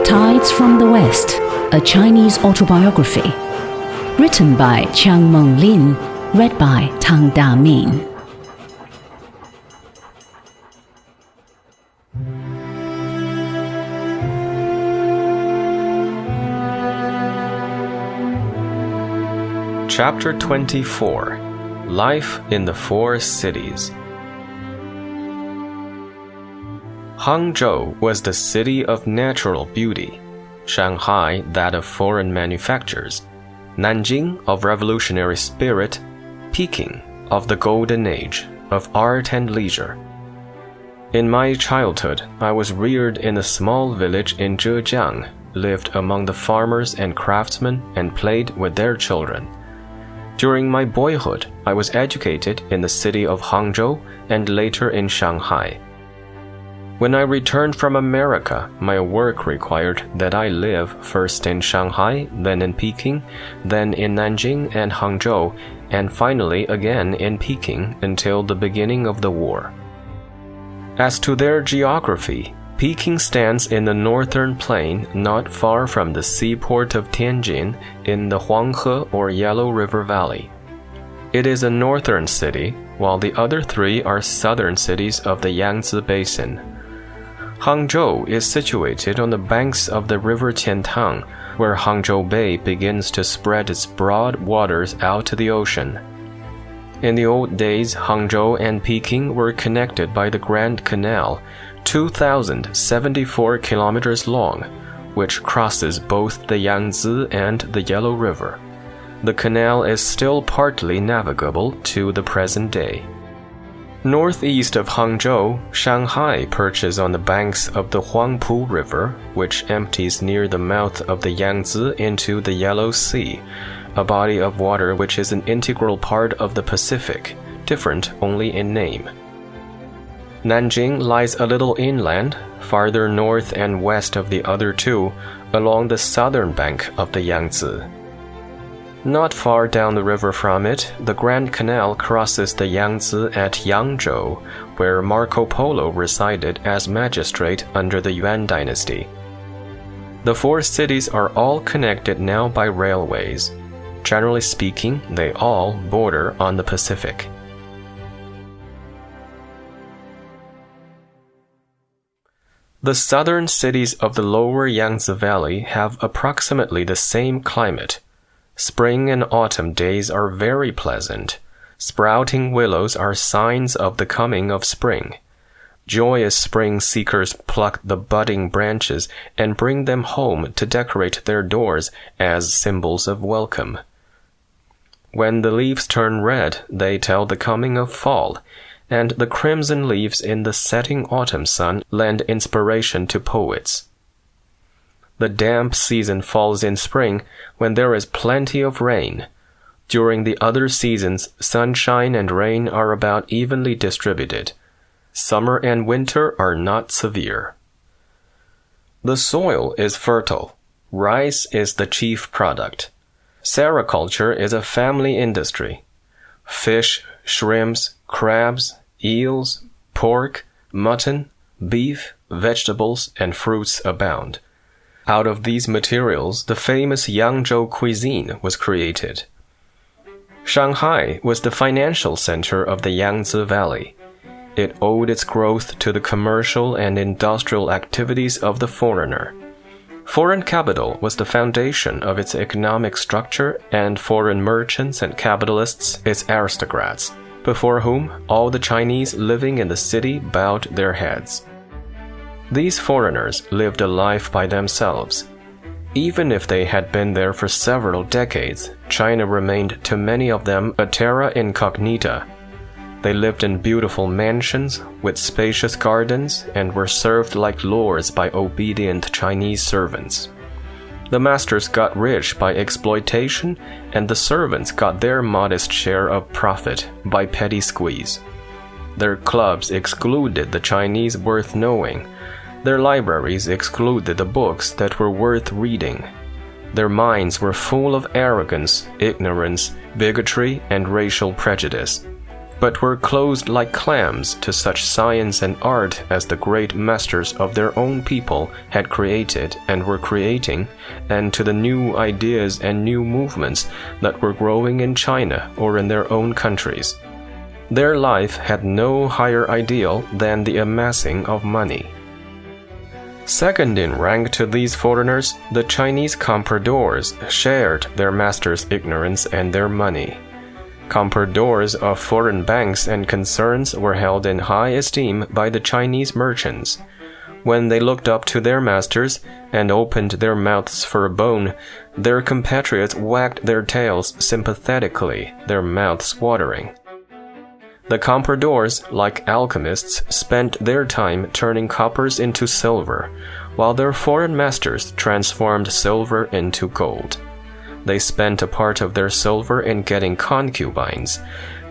Tides from the West, a Chinese autobiography. Written by Chiang Meng Lin, read by Tang Daming. Chapter 24. Life in the Four Cities. Hangzhou was the city of natural beauty, Shanghai that of foreign manufactures, Nanjing of revolutionary spirit, Peking of the golden age of art and leisure. In my childhood, I was reared in a small village in Zhejiang, lived among the farmers and craftsmen, and played with their children. During my boyhood, I was educated in the city of Hangzhou and later in Shanghai. When I returned from America, my work required that I live first in Shanghai, then in Peking, then in Nanjing and Hangzhou, and finally again in Peking until the beginning of the war. As to their geography, Peking stands in the northern plain not far from the seaport of Tianjin in the Huanghe or Yellow River Valley. It is a northern city, while the other three are southern cities of the Yangtze Basin. Hangzhou is situated on the banks of the river Qiantang, where Hangzhou Bay begins to spread its broad waters out to the ocean. In the old days, Hangzhou and Peking were connected by the Grand Canal, 2,074 kilometers long, which crosses both the Yangtze and the Yellow River. The canal is still partly navigable to the present day. Northeast of Hangzhou, Shanghai perches on the banks of the Huangpu River, which empties near the mouth of the Yangtze into the Yellow Sea, a body of water which is an integral part of the Pacific, different only in name. Nanjing lies a little inland, farther north and west of the other two, along the southern bank of the Yangtze. Not far down the river from it, the Grand Canal crosses the Yangtze at Yangzhou, where Marco Polo resided as magistrate under the Yuan dynasty. The four cities are all connected now by railways. Generally speaking, they all border on the Pacific. The southern cities of the lower Yangtze Valley have approximately the same climate. Spring and autumn days are very pleasant. Sprouting willows are signs of the coming of spring. Joyous spring seekers pluck the budding branches and bring them home to decorate their doors as symbols of welcome. When the leaves turn red, they tell the coming of fall, and the crimson leaves in the setting autumn sun lend inspiration to poets. The damp season falls in spring when there is plenty of rain. During the other seasons, sunshine and rain are about evenly distributed. Summer and winter are not severe. The soil is fertile. Rice is the chief product. Sericulture is a family industry. Fish, shrimps, crabs, eels, pork, mutton, beef, vegetables, and fruits abound. Out of these materials, the famous Yangzhou cuisine was created. Shanghai was the financial center of the Yangtze Valley. It owed its growth to the commercial and industrial activities of the foreigner. Foreign capital was the foundation of its economic structure, and foreign merchants and capitalists its aristocrats, before whom all the Chinese living in the city bowed their heads. These foreigners lived a life by themselves. Even if they had been there for several decades, China remained to many of them a terra incognita. They lived in beautiful mansions with spacious gardens and were served like lords by obedient Chinese servants. The masters got rich by exploitation, and the servants got their modest share of profit by petty squeeze. Their clubs excluded the Chinese worth knowing. Their libraries excluded the books that were worth reading. Their minds were full of arrogance, ignorance, bigotry, and racial prejudice. but were closed like clams to such science and art as the great masters of their own people had created and were creating, and to the new ideas and new movements that were growing in China or in their own countries. Their life had no higher ideal than the amassing of money. Second in rank to these foreigners, the Chinese compradors shared their masters' ignorance and their money. Compradors of foreign banks and concerns were held in high esteem by the Chinese merchants. When they looked up to their masters and opened their mouths for a bone, their compatriots wagged their tails sympathetically, their mouths watering. The compradors, like alchemists, spent their time turning coppers into silver, while their foreign masters transformed silver into gold. They spent a part of their silver in getting concubines.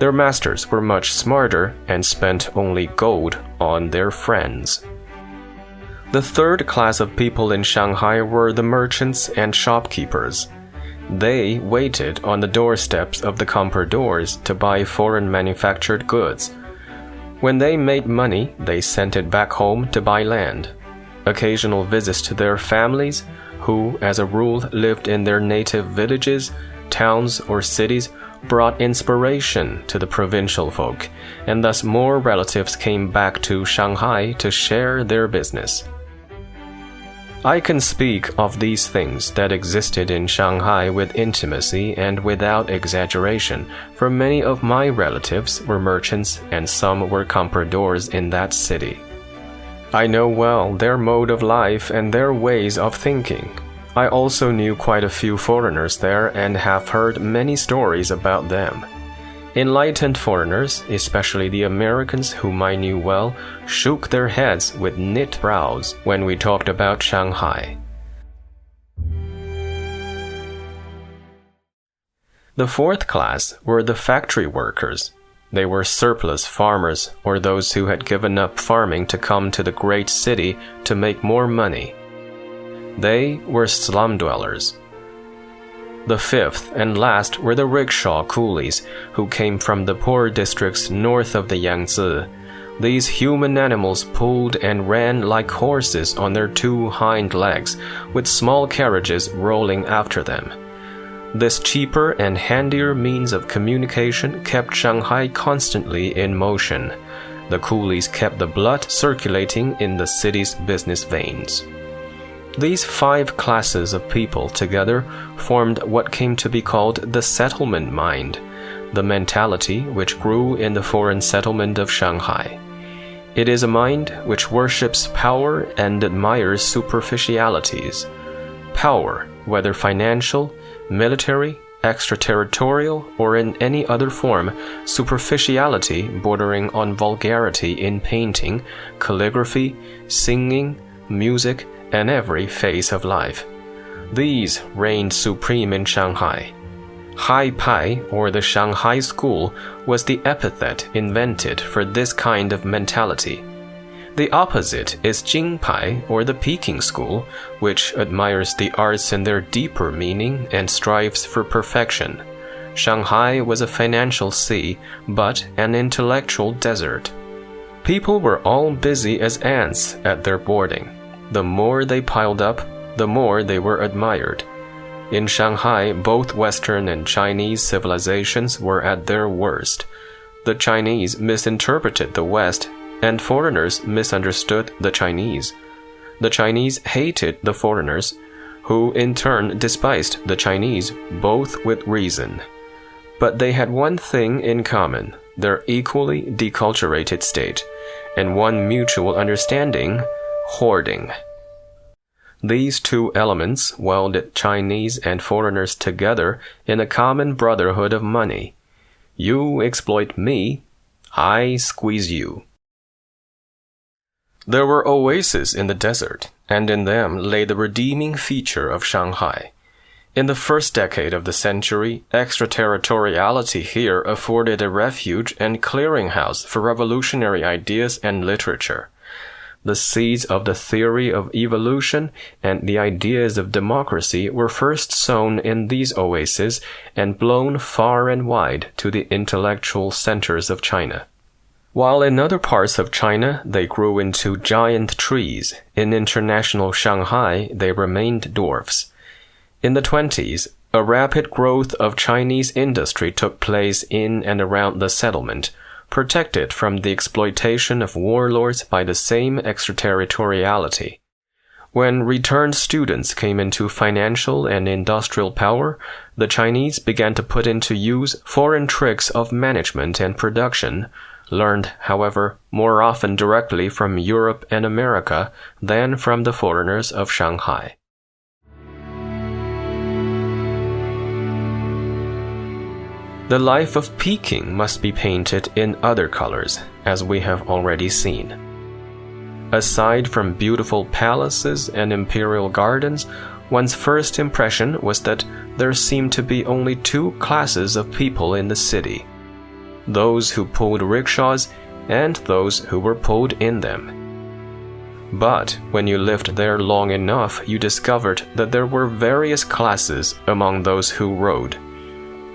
Their masters were much smarter and spent only gold on their friends. The third class of people in Shanghai were the merchants and shopkeepers. They waited on the doorsteps of the compradors to buy foreign manufactured goods. When they made money, they sent it back home to buy land. Occasional visits to their families, who, as a rule, lived in their native villages, towns, or cities, brought inspiration to the provincial folk, and thus more relatives came back to Shanghai to share their business. I can speak of these things that existed in Shanghai with intimacy and without exaggeration, for many of my relatives were merchants and some were compradors in that city. I know well their mode of life and their ways of thinking. I also knew quite a few foreigners there and have heard many stories about them. Enlightened foreigners, especially the Americans whom I knew well, shook their heads with knit brows when we talked about Shanghai. The fourth class were the factory workers. They were surplus farmers or those who had given up farming to come to the great city to make more money. They were slum dwellers. The fifth and last were the rickshaw coolies, who came from the poor districts north of the Yangtze. These human animals pulled and ran like horses on their two hind legs, with small carriages rolling after them. This cheaper and handier means of communication kept Shanghai constantly in motion. The coolies kept the blood circulating in the city's business veins. These five classes of people together formed what came to be called the settlement mind, the mentality which grew in the foreign settlement of Shanghai. It is a mind which worships power and admires superficialities. Power, whether financial, military, extraterritorial, or in any other form, superficiality bordering on vulgarity in painting, calligraphy, singing, music, and every phase of life. These reigned supreme in Shanghai. Hai Pai, or the Shanghai School, was the epithet invented for this kind of mentality. The opposite is Jing Pai, or the Peking School, which admires the arts in their deeper meaning and strives for perfection. Shanghai was a financial sea, but an intellectual desert. People were all busy as ants at their boarding. The more they piled up, the more they were admired. In Shanghai, both Western and Chinese civilizations were at their worst. The Chinese misinterpreted the West, and foreigners misunderstood the Chinese. The Chinese hated the foreigners, who in turn despised the Chinese, both with reason. But they had one thing in common, their equally deculturated state, and one mutual understanding: hoarding. These two elements welded Chinese and foreigners together in a common brotherhood of money. You exploit me, I squeeze you. There were oases in the desert, and in them lay the redeeming feature of Shanghai. In the first decade of the century, extraterritoriality here afforded a refuge and clearinghouse for revolutionary ideas and literature. the seeds of the theory of evolution and the ideas of democracy were first sown in these oases and blown far and wide to the intellectual centers of China. While in other parts of China they grew into giant trees, in international Shanghai they remained dwarfs. In the 1920s, a rapid growth of Chinese industry took place in and around the settlement, protected from the exploitation of warlords by the same extraterritoriality. When returned students came into financial and industrial power, the Chinese began to put into use foreign tricks of management and production, learned, however, more often directly from Europe and America than from the foreigners of Shanghai. The life of Peking must be painted in other colors, as we have already seen. Aside from beautiful palaces and imperial gardens, one's first impression was that there seemed to be only two classes of people in the city: those who pulled rickshaws and those who were pulled in them. But when you lived there long enough, you discovered that there were various classes among those who rode.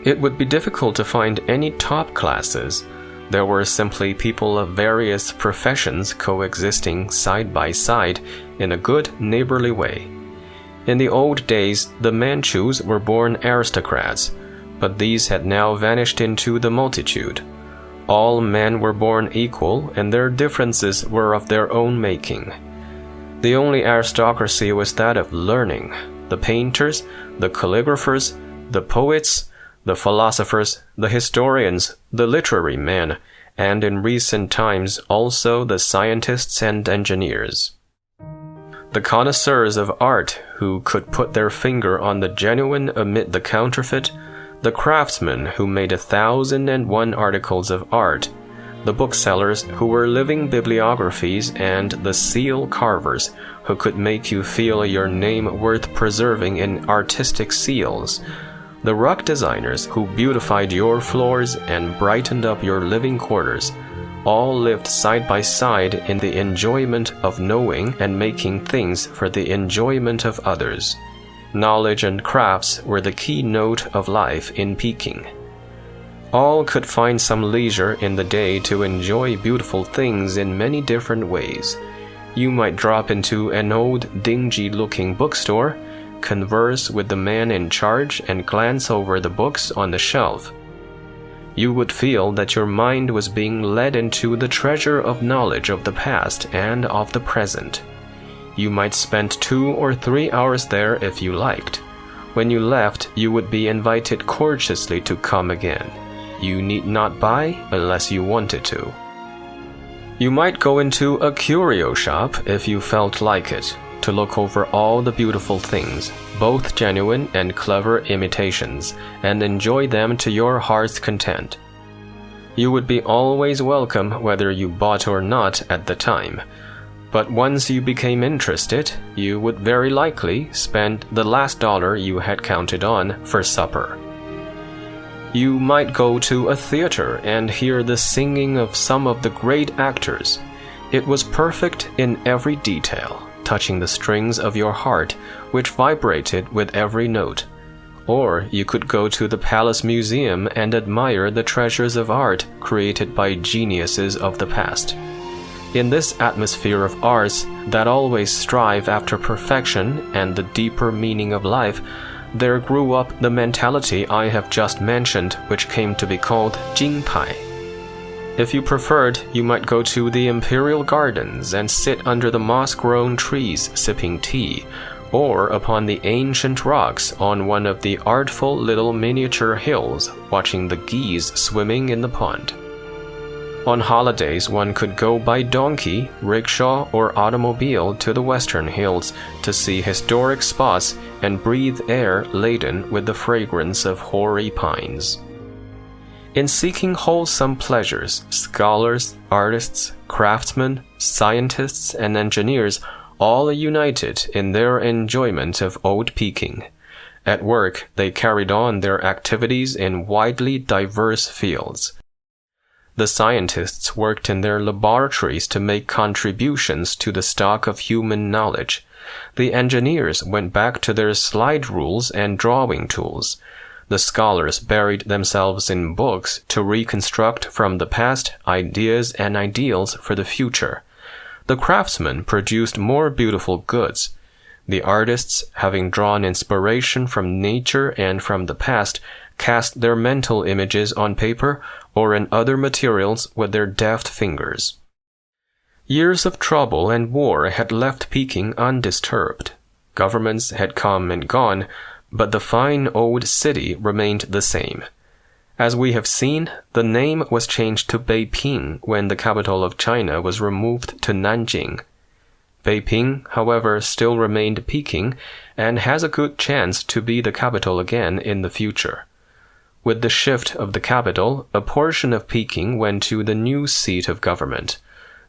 It would be difficult to find any top classes. There were simply people of various professions coexisting side by side in a good neighborly way. In the old days, the Manchus were born aristocrats, but these had now vanished into the multitude. All men were born equal, and their differences were of their own making. The only aristocracy was that of learning. The painters, the calligraphers, the poets, the philosophers, the historians, the literary men, and in recent times also the scientists and engineers. The connoisseurs of art who could put their finger on the genuine amid the counterfeit, the craftsmen who made 1,001 articles of art, the booksellers who were living bibliographies, and the seal carvers who could make you feel your name worth preserving in artistic seals, the rug designers who beautified your floors and brightened up your living quarters, all lived side by side in the enjoyment of knowing and making things for the enjoyment of others. Knowledge and crafts were the keynote of life in Peking. All could find some leisure in the day to enjoy beautiful things in many different ways. You might drop into an old, dingy-looking bookstore, converse with the man in charge, and glance over the books on the shelf. You would feel that your mind was being led into the treasure of knowledge of the past and of the present. You might spend 2 or 3 hours there if you liked. When you left, you would be invited courteously to come again. You need not buy unless you wanted to. You might go into a curio shop if you felt like it, to look over all the beautiful things, both genuine and clever imitations, and enjoy them to your heart's content. You would be always welcome whether you bought or not at the time, but once you became interested, you would very likely spend the last dollar you had counted on for supper. You might go to a theater and hear the singing of some of the great actors. It was perfect in every detail, touching the strings of your heart, which vibrated with every note. Or you could go to the Palace Museum and admire the treasures of art created by geniuses of the past. In this atmosphere of arts that always strive after perfection and the deeper meaning of life, there grew up the mentality I have just mentioned, which came to be called Jingpai. If you preferred, you might go to the imperial gardens and sit under the moss-grown trees sipping tea, or upon the ancient rocks on one of the artful little miniature hills watching the geese swimming in the pond. On holidays, one could go by donkey, rickshaw, or automobile to the western hills to see historic spots and breathe air laden with the fragrance of hoary pines. In seeking wholesome pleasures, scholars, artists, craftsmen, scientists, and engineers all united in their enjoyment of Old Peking. At work, they carried on their activities in widely diverse fields. The scientists worked in their laboratories to make contributions to the stock of human knowledge. The engineers went back to their slide rules and drawing tools. The scholars buried themselves in books to reconstruct from the past ideas and ideals for the future. The craftsmen produced more beautiful goods. The artists, having drawn inspiration from nature and from the past, cast their mental images on paper or in other materials with their deft fingers. Years of trouble and war had left Peking undisturbed. Governments had come and gone, but the fine old city remained the same. As we have seen, the name was changed to Beiping when the capital of China was removed to Nanjing. Beiping, however, still remained Peking and has a good chance to be the capital again in the future. With the shift of the capital, a portion of Peking went to the new seat of government.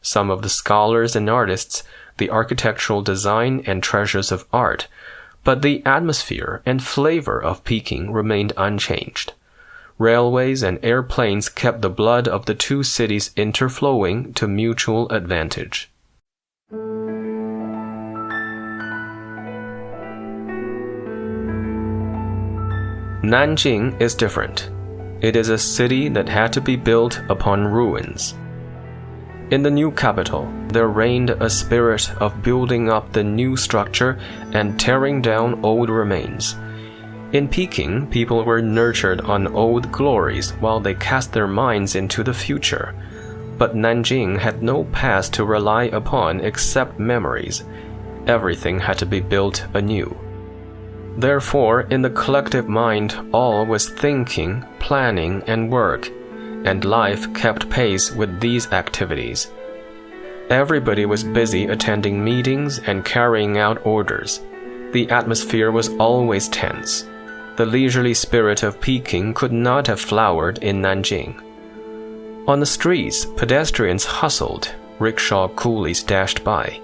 Some of the scholars and artists, the architectural design and treasures of art, but the atmosphere and flavor of Peking remained unchanged. Railways and airplanes kept the blood of the two cities interflowing to mutual advantage. Nanjing is different. It is a city that had to be built upon ruins. In the new capital, there reigned a spirit of building up the new structure and tearing down old remains. In Peking, people were nurtured on old glories while they cast their minds into the future. But Nanjing had no past to rely upon except memories. Everything had to be built anew. Therefore, in the collective mind, all was thinking, planning, and work, and life kept pace with these activities. Everybody was busy attending meetings and carrying out orders. The atmosphere was always tense. The leisurely spirit of Peking could not have flowered in Nanjing. On the streets, pedestrians hustled, rickshaw coolies dashed by.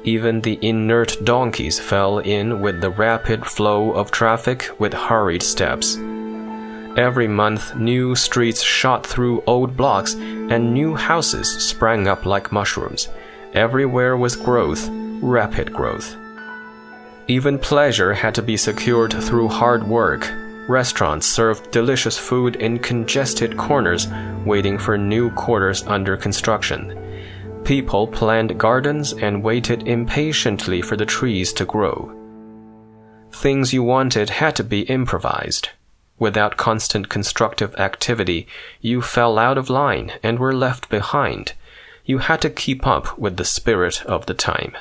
Even the inert donkeys fell in with the rapid flow of traffic with hurried steps. Every month, new streets shot through old blocks, and new houses sprang up like mushrooms. Everywhere was growth, rapid growth. Even pleasure had to be secured through hard work. Restaurants served delicious food in congested corners, waiting for new quarters under construction. People planned gardens and waited impatiently for the trees to grow. Things you wanted had to be improvised. Without constant constructive activity, you fell out of line and were left behind. You had to keep up with the spirit of the time.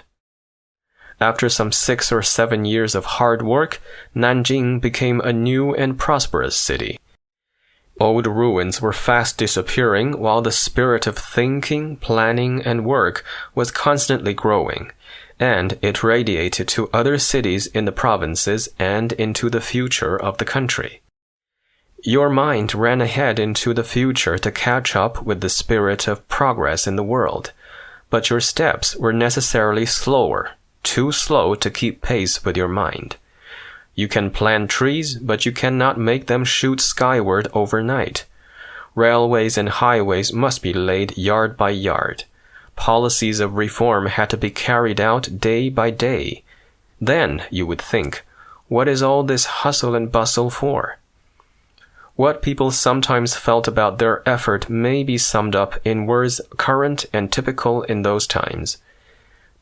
After some 6 or 7 years of hard work, Nanjing became a new and prosperous city. Old ruins were fast disappearing while the spirit of thinking, planning, and work was constantly growing, and it radiated to other cities in the provinces and into the future of the country. Your mind ran ahead into the future to catch up with the spirit of progress in the world, but your steps were necessarily slower, too slow to keep pace with your mind. You can plant trees, but you cannot make them shoot skyward overnight. Railways and highways must be laid yard by yard. Policies of reform had to be carried out day by day. Then you would think, what is all this hustle and bustle for? What people sometimes felt about their effort may be summed up in words current and typical in those times.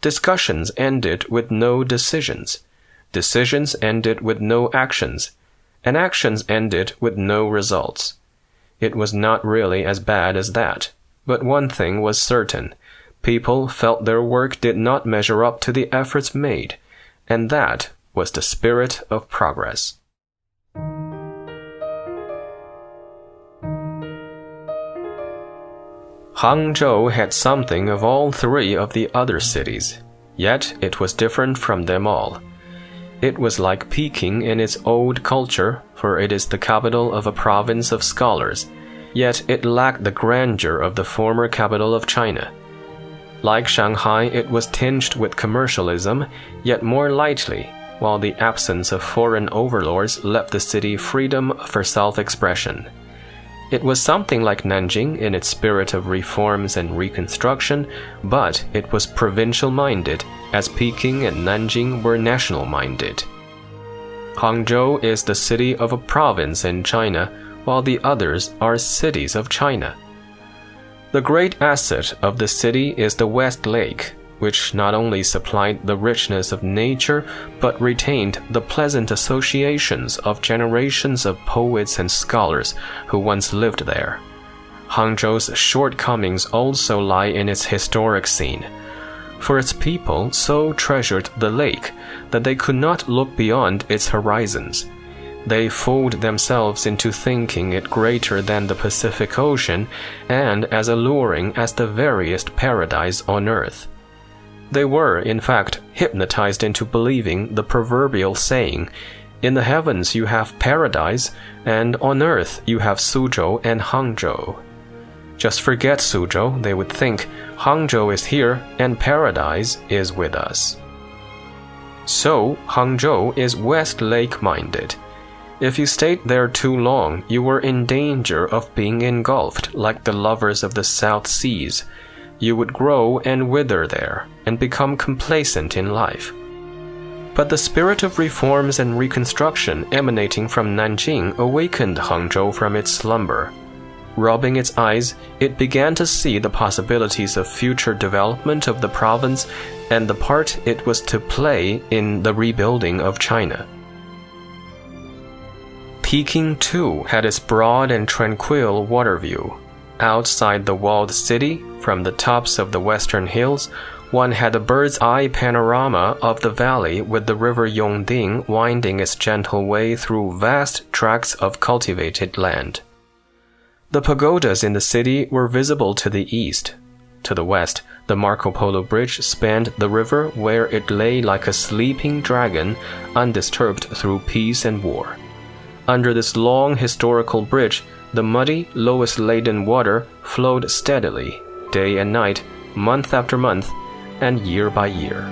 Discussions ended with no decisions. Decisions ended with no actions, and actions ended with no results. It was not really as bad as that, but one thing was certain. People felt their work did not measure up to the efforts made, and that was the spirit of progress. Hangzhou had something of all three of the other cities, yet it was different from them all. It was like Peking in its old culture, for it is the capital of a province of scholars, yet it lacked the grandeur of the former capital of China. Like Shanghai, it was tinged with commercialism, yet more lightly, while the absence of foreign overlords left the city freedom for self-expression. It was something like Nanjing in its spirit of reforms and reconstruction, but it was provincial-minded, as Peking and Nanjing were national-minded. Hangzhou is the city of a province in China, while the others are cities of China. The great asset of the city is the West Lake, which not only supplied the richness of nature, but retained the pleasant associations of generations of poets and scholars who once lived there. Hangzhou's shortcomings also lie in its historic scene, for its people so treasured the lake that they could not look beyond its horizons. They fooled themselves into thinking it greater than the Pacific Ocean and as alluring as the veriest paradise on earth. They were, in fact, hypnotized into believing the proverbial saying, "In the heavens you have paradise, and on earth you have Suzhou and Hangzhou." Just forget Suzhou, they would think. Hangzhou is here, and paradise is with us. So, Hangzhou is West Lake-minded. If you stayed there too long, you were in danger of being engulfed like the lovers of the South Seas. You would grow and wither there, and become complacent in life. But the spirit of reforms and reconstruction emanating from Nanjing awakened Hangzhou from its slumber. Rubbing its eyes, it began to see the possibilities of future development of the province and the part it was to play in the rebuilding of China. Peking, too, had its broad and tranquil water view. Outside the walled city, from the tops of the western hills, one had a bird's-eye panorama of the valley with the river Yongding winding its gentle way through vast tracts of cultivated land. The pagodas in the city were visible to the east. To the west, the Marco Polo Bridge spanned the river where it lay like a sleeping dragon, undisturbed through peace and war. Under this long historical bridge, the muddy, Loess-laden water flowed steadily, day and night, month after month, and year by year.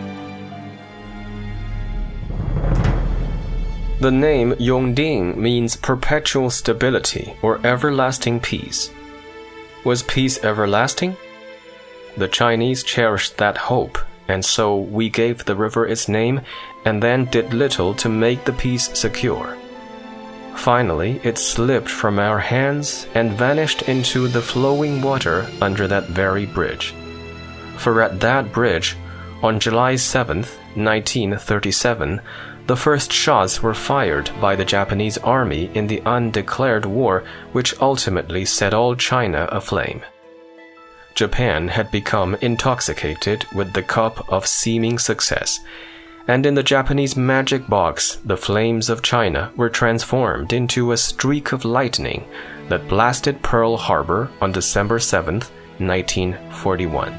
The name Yongding means perpetual stability or everlasting peace. Was peace everlasting? The Chinese cherished that hope, and so we gave the river its name and then did little to make the peace secure. Finally, it slipped from our hands and vanished into the flowing water under that very bridge. For at that bridge, on July 7, 1937, the first shots were fired by the Japanese army in the undeclared war which ultimately set all China aflame. Japan had become intoxicated with the cup of seeming success, and in the Japanese magic box, the flames of China were transformed into a streak of lightning that blasted Pearl Harbor on December 7, 1941.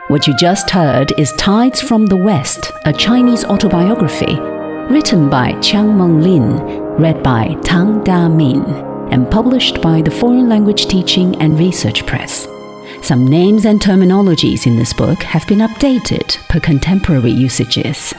What you just heard is Tides from the West, a Chinese autobiography, written by Chiang Meng-lin, read by Tang Da-min, and published by the Foreign Language Teaching and Research Press. Some names and terminologies in this book have been updated per contemporary usages.